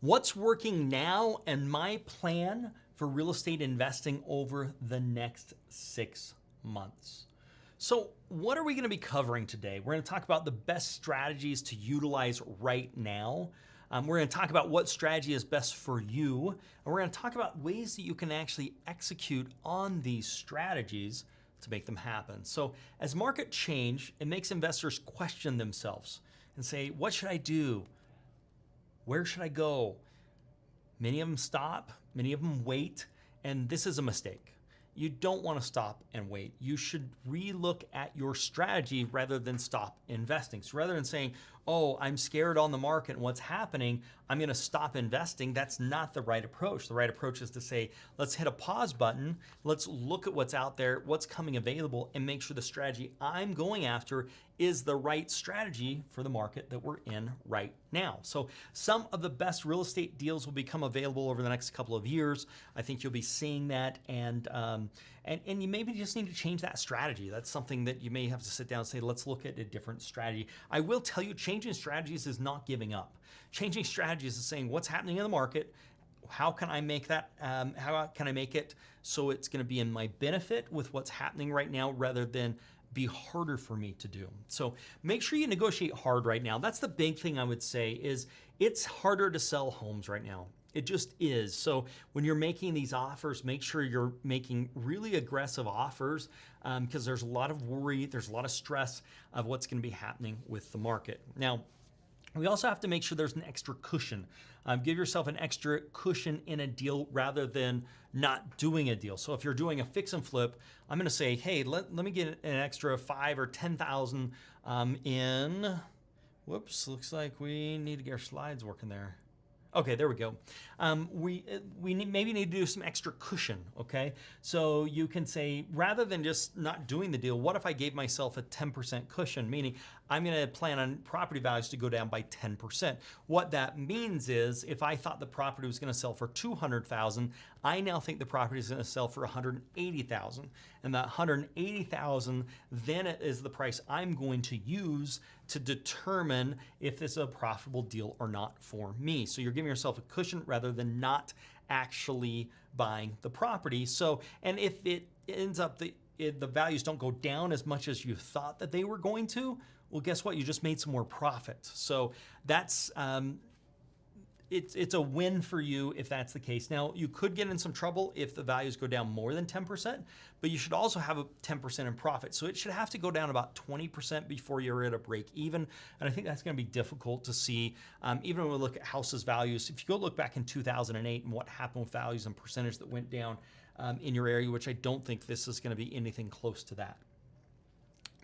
what's working now and my plan for real estate investing over the next 6 months. So what are we going to be covering today? We're going to talk about the best strategies to utilize right now. We're going to talk about what strategy is best for you. And we're going to talk about ways that you can actually execute on these strategies to make them happen. So as market change, it makes investors question themselves and say, what should I do? Where should I go? Many of them stop, many of them wait, and this is a mistake. You don't want to stop and wait. You should relook at your strategy rather than stop investing. So rather than saying, oh, I'm scared on the market and what's happening, I'm going to stop investing, that's not the right approach. The right approach is to say, let's hit a pause button, let's look at what's out there, what's coming available, and make sure the strategy I'm going after is the right strategy for the market that we're in right now. So some of the best real estate deals will become available over the next couple of years. I think you'll be seeing that, and you maybe just need to change that strategy. That's something that you may have to sit down and say, let's look at a different strategy. I will tell you, changing strategies is not giving up. Changing strategies is saying what's happening in the market, how can I make that, how can I make it so it's going to be in my benefit with what's happening right now rather than be harder for me to do. So make sure you negotiate hard right now. That's the big thing I would say is it's harder to sell homes right now. It just is. So when you're making these offers, make sure you're making really aggressive offers because there's a lot of worry, there's a lot of stress of what's going to be happening with the market. Now, we also have to make sure there's an extra cushion. Give yourself an extra cushion in a deal rather than not doing a deal. So if you're doing a fix and flip, I'm going to say, hey, let me get an extra 5 or 10,000 in. Whoops, looks like we need to get our slides working there. Okay, there we go. We maybe need to do some extra cushion, okay? So you can say, rather than just not doing the deal, what if I gave myself a 10% cushion, meaning I'm gonna plan on property values to go down by 10%. What that means is if I thought the property was gonna sell for $200,000, I now think the property is gonna sell for $180,000. And that $180,000 then is the price I'm going to use to determine if this is a profitable deal or not for me. So you're giving yourself a cushion rather than not actually buying the property. So, and if it ends up the values don't go down as much as you thought that they were going to, well, guess what? You just made some more profit. So that's, it's a win for you if that's the case. Now, you could get in some trouble if the values go down more than 10%, but you should also have a 10% in profit. So it should have to go down about 20% before you're at a break even. And I think that's going to be difficult to see. Even when we look at houses values, if you go look back in 2008 and what happened with values and percentage that went down in your area, which I don't think this is going to be anything close to that.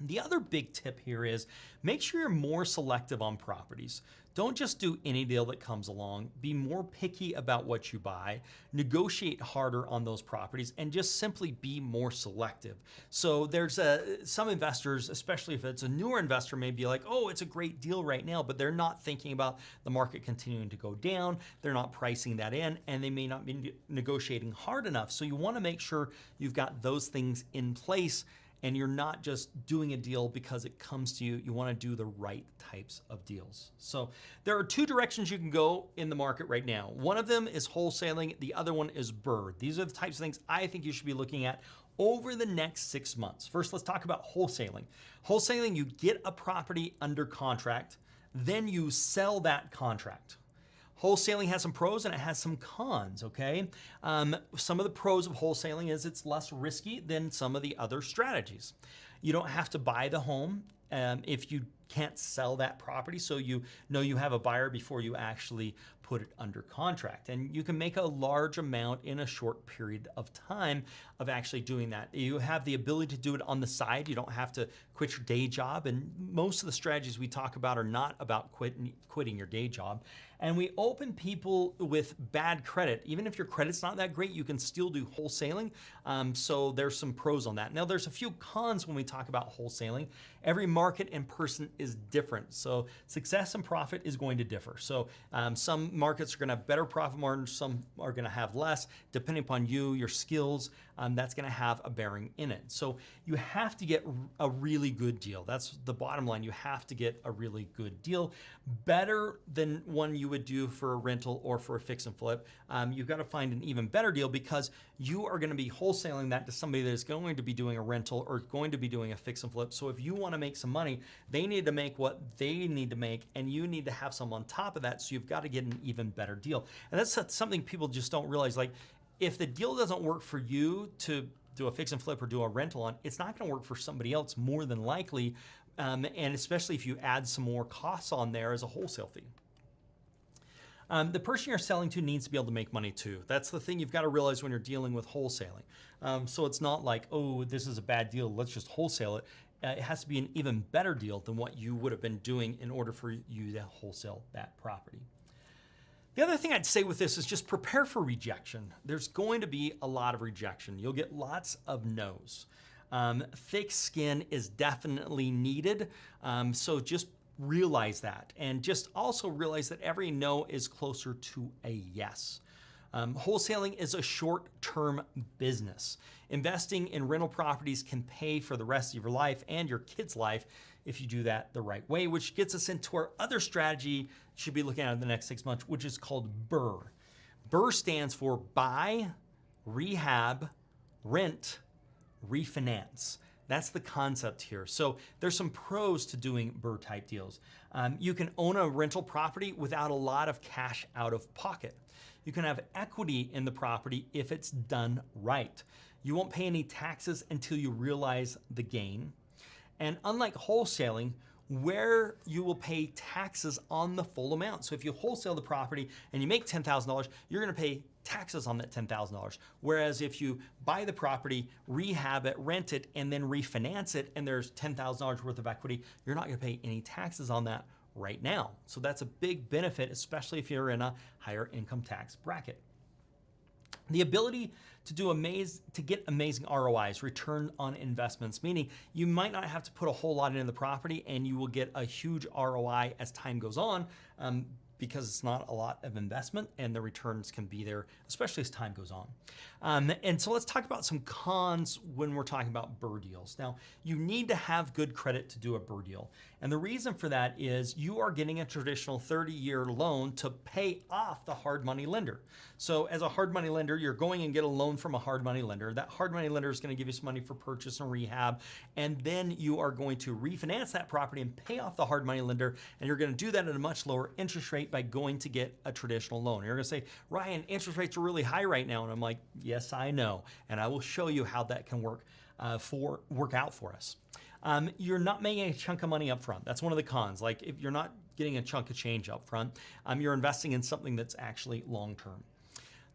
The other big tip here is make sure you're more selective on properties. Don't just do any deal that comes along. Be more picky about what you buy, negotiate harder on those properties, and just simply be more selective. So there's some investors, especially if it's a newer investor, may be like, oh, it's a great deal right now, but they're not thinking about the market continuing to go down. They're not pricing that in, and they may not be negotiating hard enough. So you want to make sure you've got those things in place and you're not just doing a deal because it comes to you. You want to do the right types of deals. So there are two directions you can go in the market right now. One of them is wholesaling. The other one is BRRRR. These are the types of things I think you should be looking at over the next 6 months. First, let's talk about wholesaling. Wholesaling, you get a property under contract, then you sell that contract. Wholesaling has some pros and it has some cons, okay? Some of the pros of wholesaling is it's less risky than some of the other strategies. You don't have to buy the home if you can't sell that property, so you know you have a buyer before you actually put it under contract. And you can make a large amount in a short period of time of actually doing that. You have the ability to do it on the side. You don't have to quit your day job. And most of the strategies we talk about are not about quitting your day job. And we open people with bad credit. Even if your credit's not that great, you can still do wholesaling. So there's some pros on that. Now there's a few cons when we talk about wholesaling. Every market and person is different. So success and profit is going to differ. So some markets are going to have better profit margins, some are going to have less, depending upon you, your skills, that's going to have a bearing in it. So you have to get a really good deal. That's the bottom line. You have to get a really good deal, better than one you would do for a rental or for a fix and flip. You've got to find an even better deal because you are going to be wholesaling that to somebody that is going to be doing a rental or going to be doing a fix and flip. So if you want to make some money, they need to make what they need to make, and you need to have some on top of that. So you've got to get an even better deal. And that's something people just don't realize. Like, if the deal doesn't work for you to do a fix and flip or do a rental on, it's not going to work for somebody else more than likely. And especially if you add some more costs on there as a wholesale fee. The person you're selling to needs to be able to make money too. That's the thing you've got to realize when you're dealing with wholesaling. So it's not like, oh, this is a bad deal, let's just wholesale it. It has to be an even better deal than what you would have been doing in order for you to wholesale that property. The other thing I'd say with this is just prepare for rejection. There's going to be a lot of rejection. You'll get lots of no's. Thick skin is definitely needed. So just realize that, and just also realize that every no is closer to a yes. Wholesaling is a short-term business. Investing in rental properties can pay for the rest of your life and your kids' life if you do that the right way, which gets us into our other strategy you should be looking at in the next 6 months, which is called BRRRR. BRRRR stands for buy, rehab, rent, refinance. That's the concept here. So there's some pros to doing BRRRR type deals. You can own a rental property without a lot of cash out of pocket. You can have equity in the property if it's done right. You won't pay any taxes until you realize the gain. And unlike wholesaling, where you will pay taxes on the full amount. So if you wholesale the property and you make $10,000, you're going to pay taxes on that $10,000. Whereas if you buy the property, rehab it, rent it, and then refinance it, and there's $10,000 worth of equity, you're not going to pay any taxes on that right now. So that's a big benefit, especially if you're in a higher income tax bracket. The ability to get amazing ROIs, return on investments, meaning you might not have to put a whole lot into the property and you will get a huge ROI as time goes on because it's not a lot of investment and the returns can be there, especially as time goes on. And so let's talk about some cons when we're talking about BRRRR deals. Now, you need to have good credit to do a BRRRR deal. And the reason for that is you are getting a traditional 30-year loan to pay off the hard money lender. So as a hard money lender, you're going and get a loan from a hard money lender. That hard money lender is going to give you some money for purchase and rehab. And then you are going to refinance that property and pay off the hard money lender. And you're going to do that at a much lower interest rate by going to get a traditional loan. You're going to say, Ryan, interest rates are really high right now. And I'm like, yes, I know. And I will show you how that can work out for us. You're not making a chunk of money up front. That's one of the cons. Like if you're not getting a chunk of change up front, you're investing in something that's actually long-term.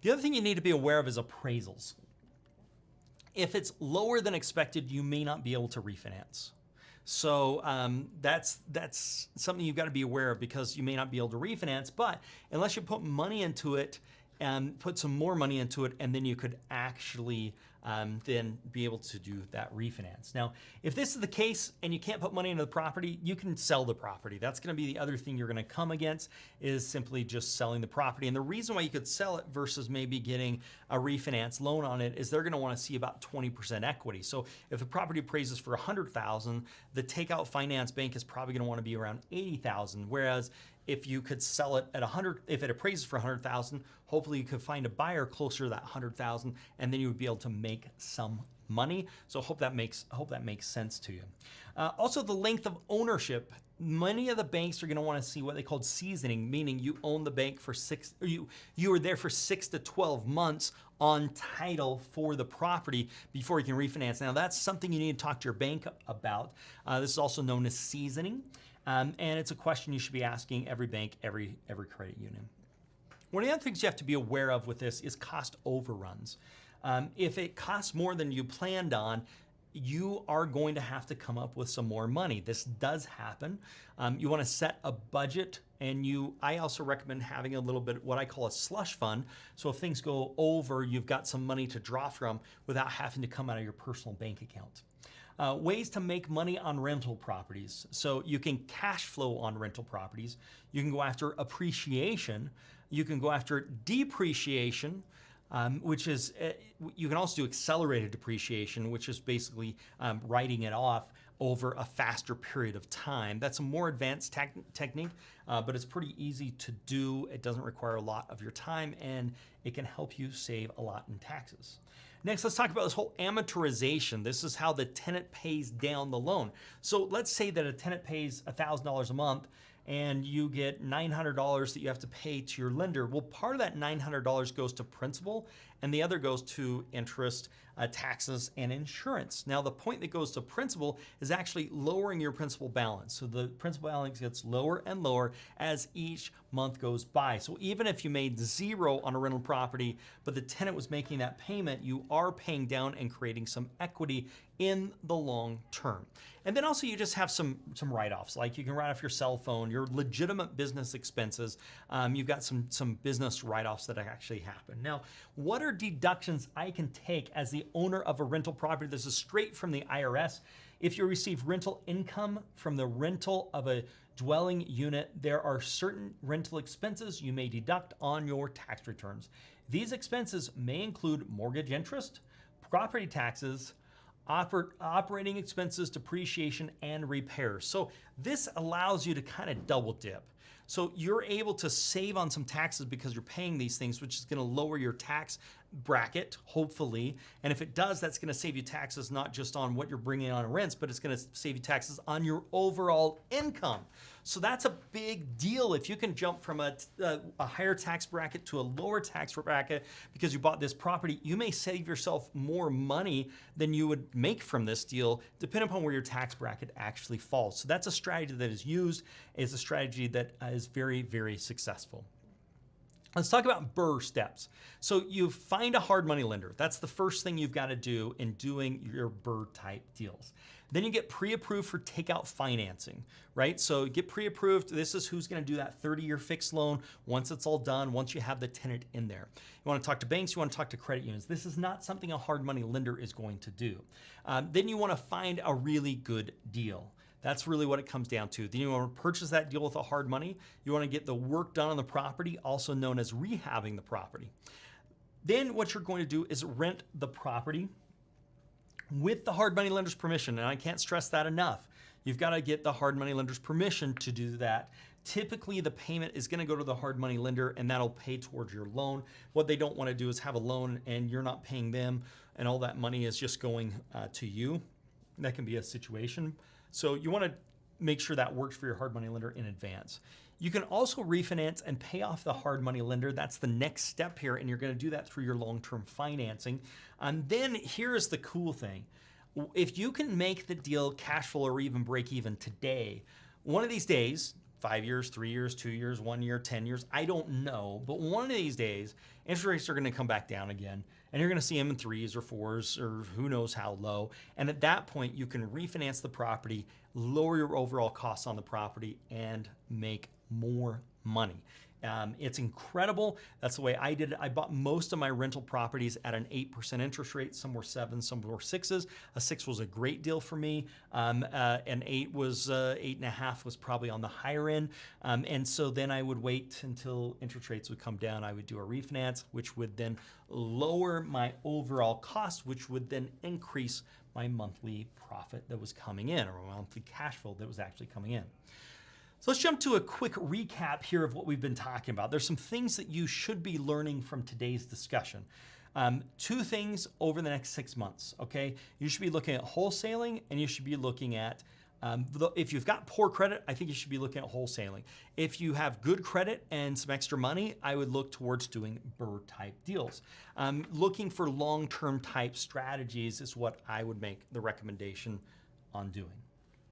The other thing you need to be aware of is appraisals. If it's lower than expected, you may not be able to refinance. So that's something you've got to be aware of because you may not be able to refinance, but unless you put money into it and put some more money into it, and then you could actually then be able to do that refinance. Now, if this is the case and you can't put money into the property, you can sell the property. That's going to be the other thing you're going to come against is simply just selling the property. And the reason why you could sell it versus maybe getting a refinance loan on it is they're going to want to see about 20% equity. So if the property appraises for $100,000, the takeout finance bank is probably going to want to be around $80,000. Whereas if you could sell it at 100, if it appraises for 100,000, hopefully you could find a buyer closer to that 100,000, and then you would be able to make some money. So hope that makes sense to you. Also, the length of ownership. Many of the banks are going to want to see what they call seasoning, meaning you own the bank for you are there for 6 to 12 months on title for the property before you can refinance. Now that's something you need to talk to your bank about. This is also known as seasoning. And it's a question you should be asking every bank, every credit union. One of the other things you have to be aware of with this is cost overruns. If it costs more than you planned on, you are going to have to come up with some more money. This does happen. You want to set a budget, and I also recommend having a little bit what I call a slush fund. So if things go over, you've got some money to draw from without having to come out of your personal bank account. Ways to make money on rental properties. So you can cash flow on rental properties. You can go after appreciation. You can go after depreciation, which is, you can also do accelerated depreciation, which is basically writing it off over a faster period of time. That's a more advanced technique, but it's pretty easy to do. It doesn't require a lot of your time, and it can help you save a lot in taxes. Next, let's talk about this whole amortization. This is how the tenant pays down the loan. So let's say that a tenant pays $1,000 a month and you get $900 that you have to pay to your lender. Well, part of that $900 goes to principal and the other goes to interest, taxes, and insurance. Now, the point that goes to principal is actually lowering your principal balance. So the principal balance gets lower and lower as each month goes by. So even if you made zero on a rental property, but the tenant was making that payment, you are paying down and creating some equity in the long term. And then also you just have some write-offs, like you can write off your cell phone, your legitimate business expenses. You've got some business write-offs that actually happen. Now, what are deductions I can take as the owner of a rental property? This is straight from the IRS. If you receive rental income from the rental of a dwelling unit, there are certain rental expenses you may deduct on your tax returns. These expenses may include mortgage interest, property taxes, operating expenses, depreciation, and repairs. So this allows you to kind of double dip. So you're able to save on some taxes because you're paying these things, which is going to lower your tax bracket, hopefully. And if it does, that's going to save you taxes not just on what you're bringing on rents, but it's going to save you taxes on your overall income. So that's a big deal. If you can jump from a higher tax bracket to a lower tax bracket because you bought this property, you may save yourself more money than you would make from this deal, depending upon where your tax bracket actually falls. So that's a strategy that is used. It's a strategy that is very, very successful. Let's talk about BRRRR steps. So you find a hard money lender. That's the first thing you've got to do in doing your BRRRR type deals. Then you get pre-approved for takeout financing, right? So get pre-approved. This is who's going to do that 30-year fixed loan once it's all done, once you have the tenant in there. You want to talk to banks, you want to talk to credit unions. This is not something a hard money lender is going to do. Then you want to find a really good deal. That's really what it comes down to. Then you want to purchase that deal with a hard money. You want to get the work done on the property, also known as rehabbing the property. Then what you're going to do is rent the property with the hard money lender's permission. And I can't stress that enough. You've got to get the hard money lender's permission to do that. Typically, the payment is going to go to the hard money lender and that'll pay towards your loan. What they don't want to do is have a loan and you're not paying them and all that money is just going to you. That can be a situation. So you want to make sure that works for your hard money lender in advance. You can also refinance and pay off the hard money lender. That's the next step here, and you're going to do that through your long-term financing. And then here's the cool thing. If you can make the deal cash flow or even break even today, one of these days, 5 years, 3 years, 2 years, 1 year, 10 years, I don't know, but one of these days, interest rates are going to come back down again, and you're going to see them in 3s or 4s or who knows how low. And at that point, you can refinance the property, lower your overall costs on the property, and make more money. It's incredible. That's the way I did it. I bought most of my rental properties at an 8% interest rate. Some were 7s, some were 6s. A 6 was a great deal for me. An 8 was 8.5 was probably on the higher end. And so then I would wait until interest rates would come down. I would do a refinance, which would then lower my overall cost, which would then increase my monthly profit that was coming in, or my monthly cash flow that was actually coming in. So let's jump to a quick recap here of what we've been talking about. There's some things that you should be learning from today's discussion. 2 things over the next 6 months, okay? You should be looking at wholesaling, and you should be looking at, if you've got poor credit, I think you should be looking at wholesaling. If you have good credit and some extra money, I would look towards doing BRRRR type deals. Looking for long-term type strategies is what I would make the recommendation on doing.